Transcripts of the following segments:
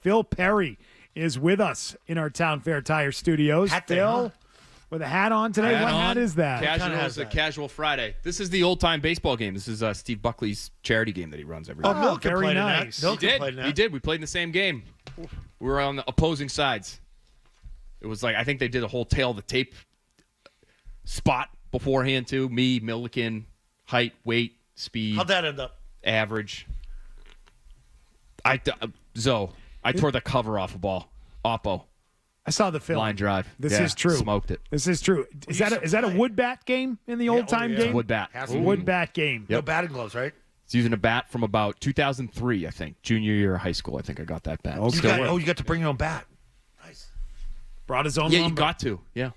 Phil Perry is with us in our Town Fair Tire Studios. Phil, with a hat on today. What hat is that? Casual Friday. This is the old-time baseball game. This is Steve Buckley's charity game that he runs every year. Oh, very nice. He did. We played in the same game. We were on the opposing sides. It was like, I think they did a whole tail of the tape spot beforehand, too. Me, Milliken, height, weight, speed. How'd that end up? Average. I tore the cover off a ball. Oppo. I saw the film. Line drive. This is true. Smoked it. This is true. Is that a wood bat game in the old time game? Wood bat. Wood bat game. No batting gloves, right? It's using a bat from about 2003, I think. Junior year of high school, I think I got that bat. You got to bring your own bat. Nice. Brought his own Yeah, lumber. you got to. Yeah.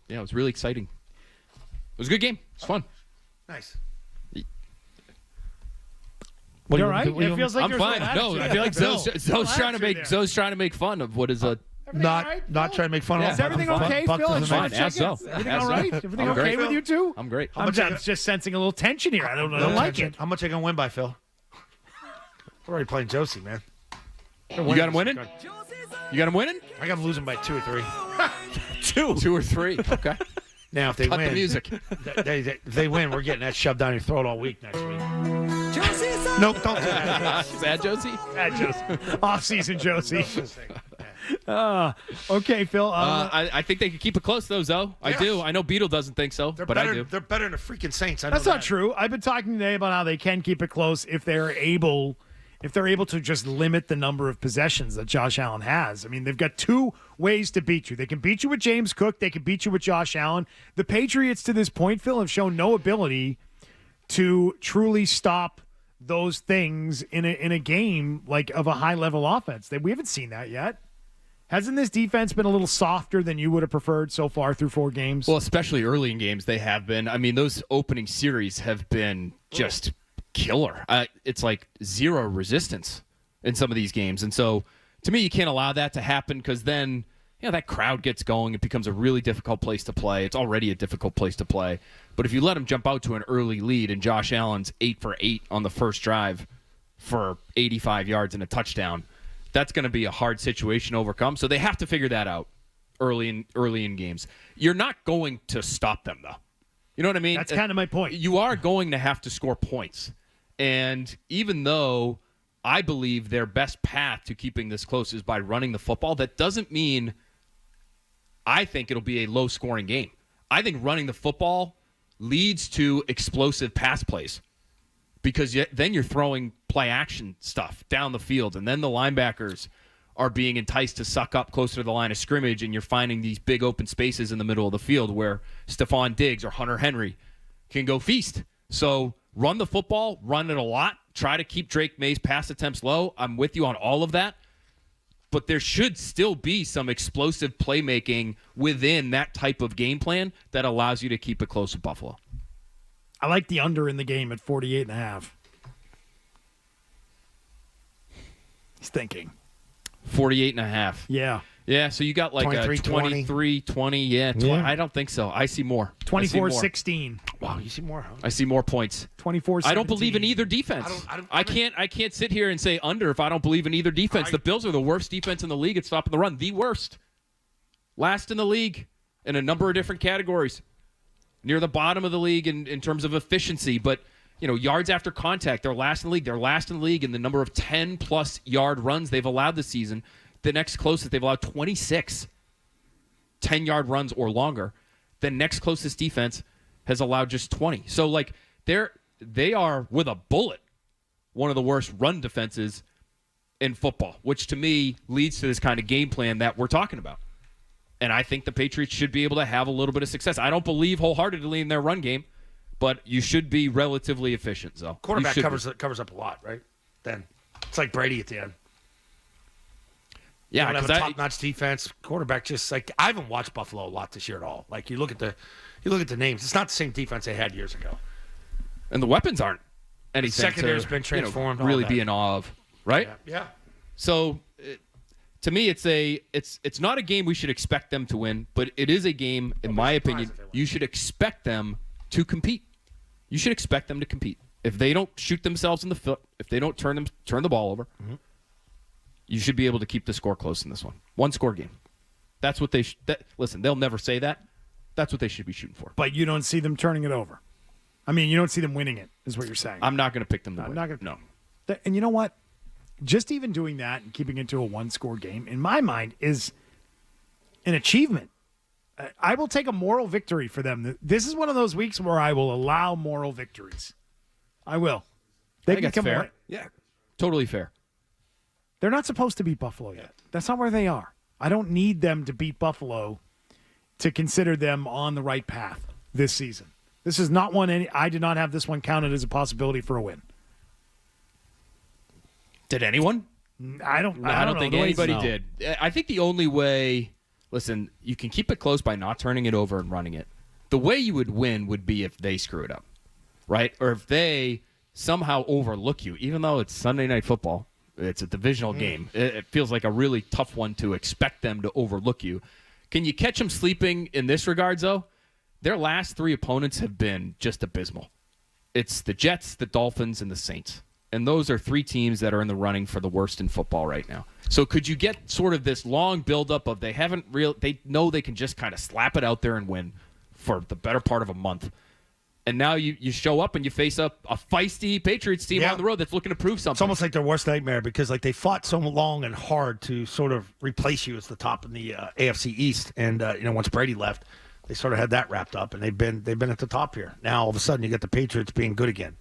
Yeah, it was really exciting. It was a good game. It was fun. Nice. You all right? It feels like I'm fine. No, I feel like Zoe's trying to make fun of what is a... Not trying to make fun of. Is everything okay, Phil? Fine. Ask Zoe. Everything all right? Everything I'm okay great. with you two? I'm great. I'm just sensing a little tension here. I don't like it. How much are you going to win by, Phil? We're already playing Josie, man. You got him winning? You got him winning? I got him losing by 2 or 3. Two or three. Okay. Now, if they Cut win, the music. if they win, we're getting that shoved down your throat all week next week. Nope, don't do that. Sad Josie? Sad Josie. Off-season Josie. Okay, Phil. I think they could keep it close, though, Zoe. I do. I know Beetle doesn't think so, but I do. They're better than the freaking Saints. That's not true. I've been talking today about how they can keep it close if they're able to just limit the number of possessions that Josh Allen has. I mean, they've got two ways to beat you. They can beat you with James Cook. They can beat you with Josh Allen. The Patriots, to this point, Phil, have shown no ability to truly stop those things in a game like of a high-level offense. We haven't seen that yet. Hasn't this defense been a little softer than you would have preferred so far through 4 games? Well, especially early in games, they have been. I mean, those opening series have been just killer. It's like zero resistance in some of these games. And so, to me, you can't allow that to happen because then, that crowd gets going. It becomes a really difficult place to play. It's already a difficult place to play. But if you let them jump out to an early lead and Josh Allen's 8 for 8 on the first drive for 85 yards and a touchdown, that's going to be a hard situation to overcome. So they have to figure that out early in games. You're not going to stop them, though. You know what I mean? That's kind of my point. You are going to have to score points. And even though I believe their best path to keeping this close is by running the football, that doesn't mean I think it'll be a low-scoring game. I think running the football leads to explosive pass plays because then you're throwing play-action stuff down the field, and then the linebackers are being enticed to suck up closer to the line of scrimmage, and you're finding these big open spaces in the middle of the field where Stephon Diggs or Hunter Henry can go feast. So run the football, run it a lot, try to keep Drake Maye's pass attempts low. I'm with you on all of that. But there should still be some explosive playmaking within that type of game plan that allows you to keep it close with Buffalo. I like the under in the game at 48.5. He's thinking. 48.5. Yeah. Yeah, so you got like 23, 20. Yeah, I don't think so. I see more. 24-16. Wow, you see more, huh? I see more points. 24-17. I don't believe in either defense. I can't sit here and say under if I don't believe in either defense. The Bills are the worst defense in the league at stopping the run. The worst. Last in the league in a number of different categories. Near the bottom of the league in terms of efficiency. But, yards after contact, they're last in the league. They're last in the league in the number of 10-plus yard runs they've allowed this season. The next closest, they've allowed 26 10-yard runs or longer. The next closest defense has allowed just 20. So, they are, with a bullet, one of the worst run defenses in football, which to me leads to this kind of game plan that we're talking about. And I think the Patriots should be able to have a little bit of success. I don't believe wholeheartedly in their run game, but you should be relatively efficient, so quarterback covers up a lot, right? Then it's like Brady at the end. Yeah, because top-notch defense. Quarterback just I haven't watched Buffalo a lot this year at all. Like you look at the names. It's not the same defense they had years ago. And the weapons aren't anything. Secondary's been transformed. Really be in awe of, right? Yeah. So to me, it's not a game we should expect them to win, but it is a game, in my opinion, you should expect them to compete. You should expect them to compete. If they don't shoot themselves in the foot, if they don't turn the ball over, You should be able to keep the score close in this one. One-score game. That's what they listen, they'll never say that. That's what they should be shooting for. But you don't see them turning it over. I mean, you don't see them winning it, is what you're saying. I'm not going to pick them to win. Not gonna, no. And you know what? Just even doing that and keeping it to a one-score game, in my mind, is an achievement. I will take a moral victory for them. This is one of those weeks where I will allow moral victories. I will. I think that's fair. Yeah. Totally fair. They're not supposed to beat Buffalo yet. That's not where they are. I don't need them to beat Buffalo to consider them on the right path this season. This is not one. I did not have this one counted as a possibility for a win. Did anyone? I don't think anybody did. I think the only way, listen, you can keep it close by not turning it over and running it. The way you would win would be if they screw it up, right? Or if they somehow overlook you, even though it's Sunday Night Football. It's a divisional game. It feels like a really tough one to expect them to overlook you. Can you catch them sleeping in this regards, though? Their last 3 opponents have been just abysmal. It's the Jets, the Dolphins, and the Saints. And those are 3 teams that are in the running for the worst in football right now. So could you get sort of this long buildup of they know they can just kind of slap it out there and win for the better part of a month. And now you show up and you face up a feisty Patriots team on the road that's looking to prove something. It's almost like their worst nightmare because like they fought so long and hard to sort of replace you as the top in the AFC East. And once Brady left, they sort of had that wrapped up, and they've been at the top here. Now all of a sudden you get the Patriots being good again.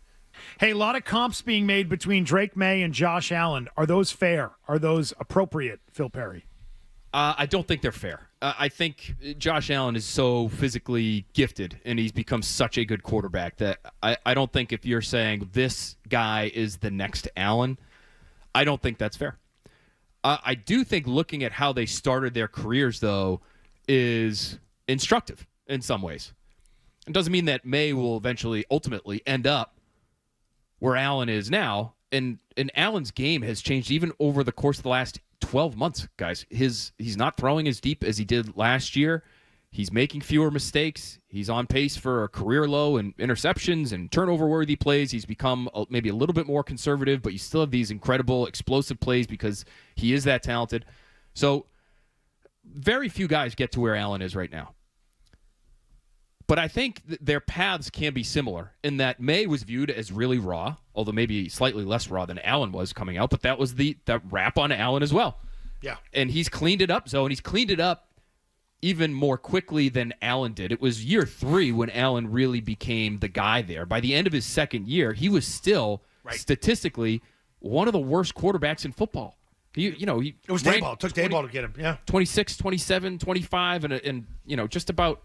Hey, a lot of comps being made between Drake Maye and Josh Allen. Are those fair? Are those appropriate, Phil Perry? I don't think they're fair. I think Josh Allen is so physically gifted, and he's become such a good quarterback that I don't think if you're saying this guy is the next Allen, I don't think that's fair. I do think looking at how they started their careers, though, is instructive in some ways. It doesn't mean that May will ultimately end up where Allen is now, and Allen's game has changed even over the course of the last 12 months, guys. He's not throwing as deep as he did last year. He's making fewer mistakes. He's on pace for a career low in interceptions and turnover-worthy plays. He's become maybe a little bit more conservative, but you still have these incredible explosive plays because he is that talented. So very few guys get to where Allen is right now. But I think their paths can be similar in that May was viewed as really raw, although maybe slightly less raw than Allen was coming out, but that was the rap on Allen as well. Yeah. And he's cleaned it up, and he's cleaned it up even more quickly than Allen did. It was year 3 when Allen really became the guy there. By the end of his second year, he was still statistically one of the worst quarterbacks in football. It was Dayball. It took Dayball to get him. Yeah. 26, 27, 25, and just about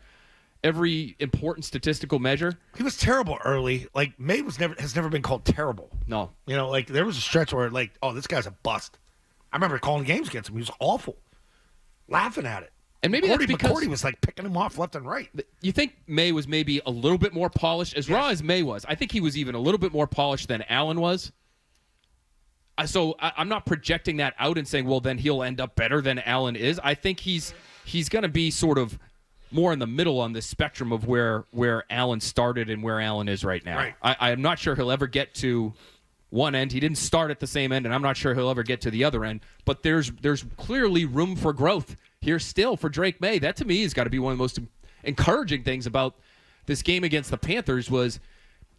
every important statistical measure. He was terrible early. Like May has never been called terrible. No. There was a stretch where this guy's a bust. I remember calling games against him. He was awful. Laughing at it. And maybe that's because McCourty was picking him off left and right. You think May was maybe a little bit more polished, as raw as May was. I think he was even a little bit more polished than Allen was. So I'm not projecting that out and saying, well, then he'll end up better than Allen is. I think he's going to be sort of more in the middle on this spectrum of where Allen started and where Allen is right now. Right. I'm not sure he'll ever get to one end. He didn't start at the same end, and I'm not sure he'll ever get to the other end. But there's clearly room for growth here still for Drake Maye. That, to me, has got to be one of the most encouraging things about this game against the Panthers was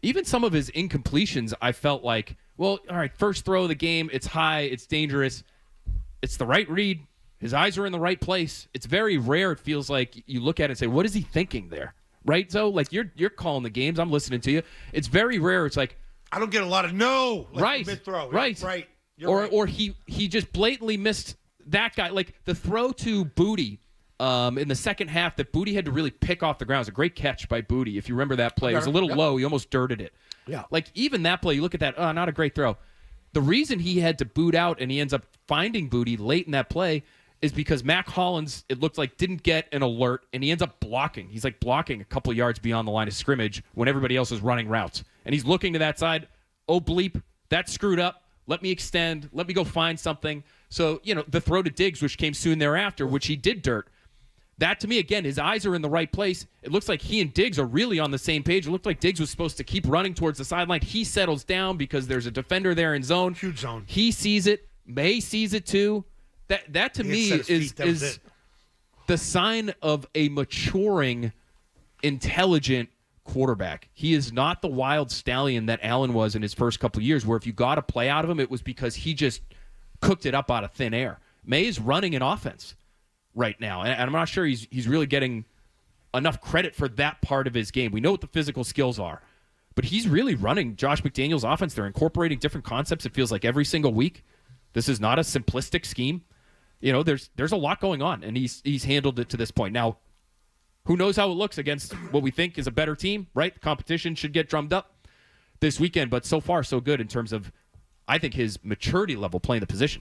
even some of his incompletions. I felt like, well, all right, first throw of the game, it's high, it's dangerous, it's the right read. His eyes are in the right place. It's very rare. It feels like you look at it and say, what is he thinking there? Right? So, you're calling the games. I'm listening to you. It's very rare. It's like, I don't get a lot of mid-throw. Right. Right. Or he just blatantly missed that guy. Like the throw to Booty in the second half that Booty had to really pick off the ground. It was a great catch by Booty. If you remember that play, it was a little low. He almost dirted it. Yeah. Even that play, you look at that, not a great throw. The reason he had to boot out and he ends up finding Booty late in that play is because Mac Hollins, it looked like, didn't get an alert, and he ends up blocking. He's blocking a couple yards beyond the line of scrimmage when everybody else is running routes. And he's looking to that side. Oh, bleep, that's screwed up. Let me extend. Let me go find something. So, the throw to Diggs, which came soon thereafter, which he did dirt. That, to me, again, his eyes are in the right place. It looks like he and Diggs are really on the same page. It looked like Diggs was supposed to keep running towards the sideline. He settles down because there's a defender there in zone. Huge zone. He sees it. Maye sees it too. That to me is the sign of a maturing, intelligent quarterback. He is not the wild stallion that Allen was in his first couple of years, where if you got a play out of him, it was because he just cooked it up out of thin air. Maye's running an offense right now, and I'm not sure he's really getting enough credit for that part of his game. We know what the physical skills are, but he's really running Josh McDaniels' offense. They're incorporating different concepts, it feels like, every single week. This is not a simplistic scheme. There's a lot going on, and he's handled it to this point. Now, who knows how it looks against what we think is a better team, right? The competition should get drummed up this weekend, but so far so good in terms of, I think, his maturity level playing the position.